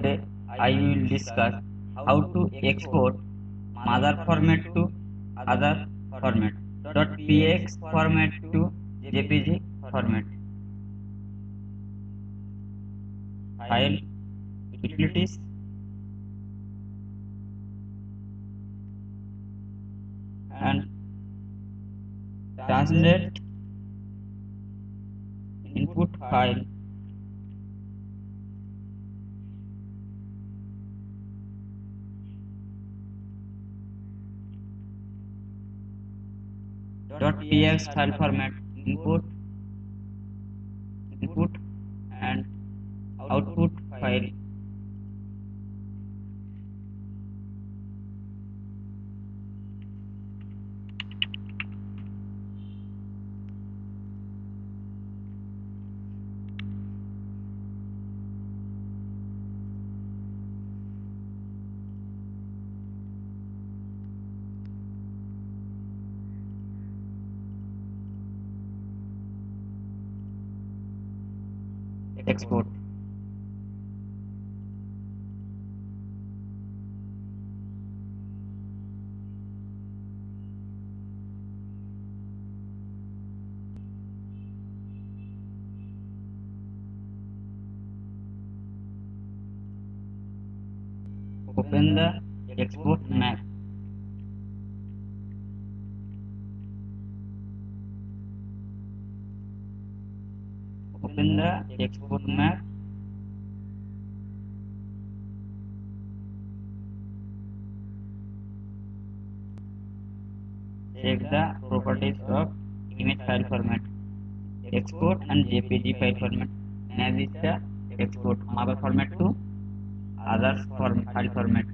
Today I will discuss how to export mother format to other format, .px format to jpg format. File, utilities, and translate input file .px file format, input and output file. Export. Open the export map. Open the export map. Check the properties of image file format. Export and JPG file format. Manage the export mother format to other file format.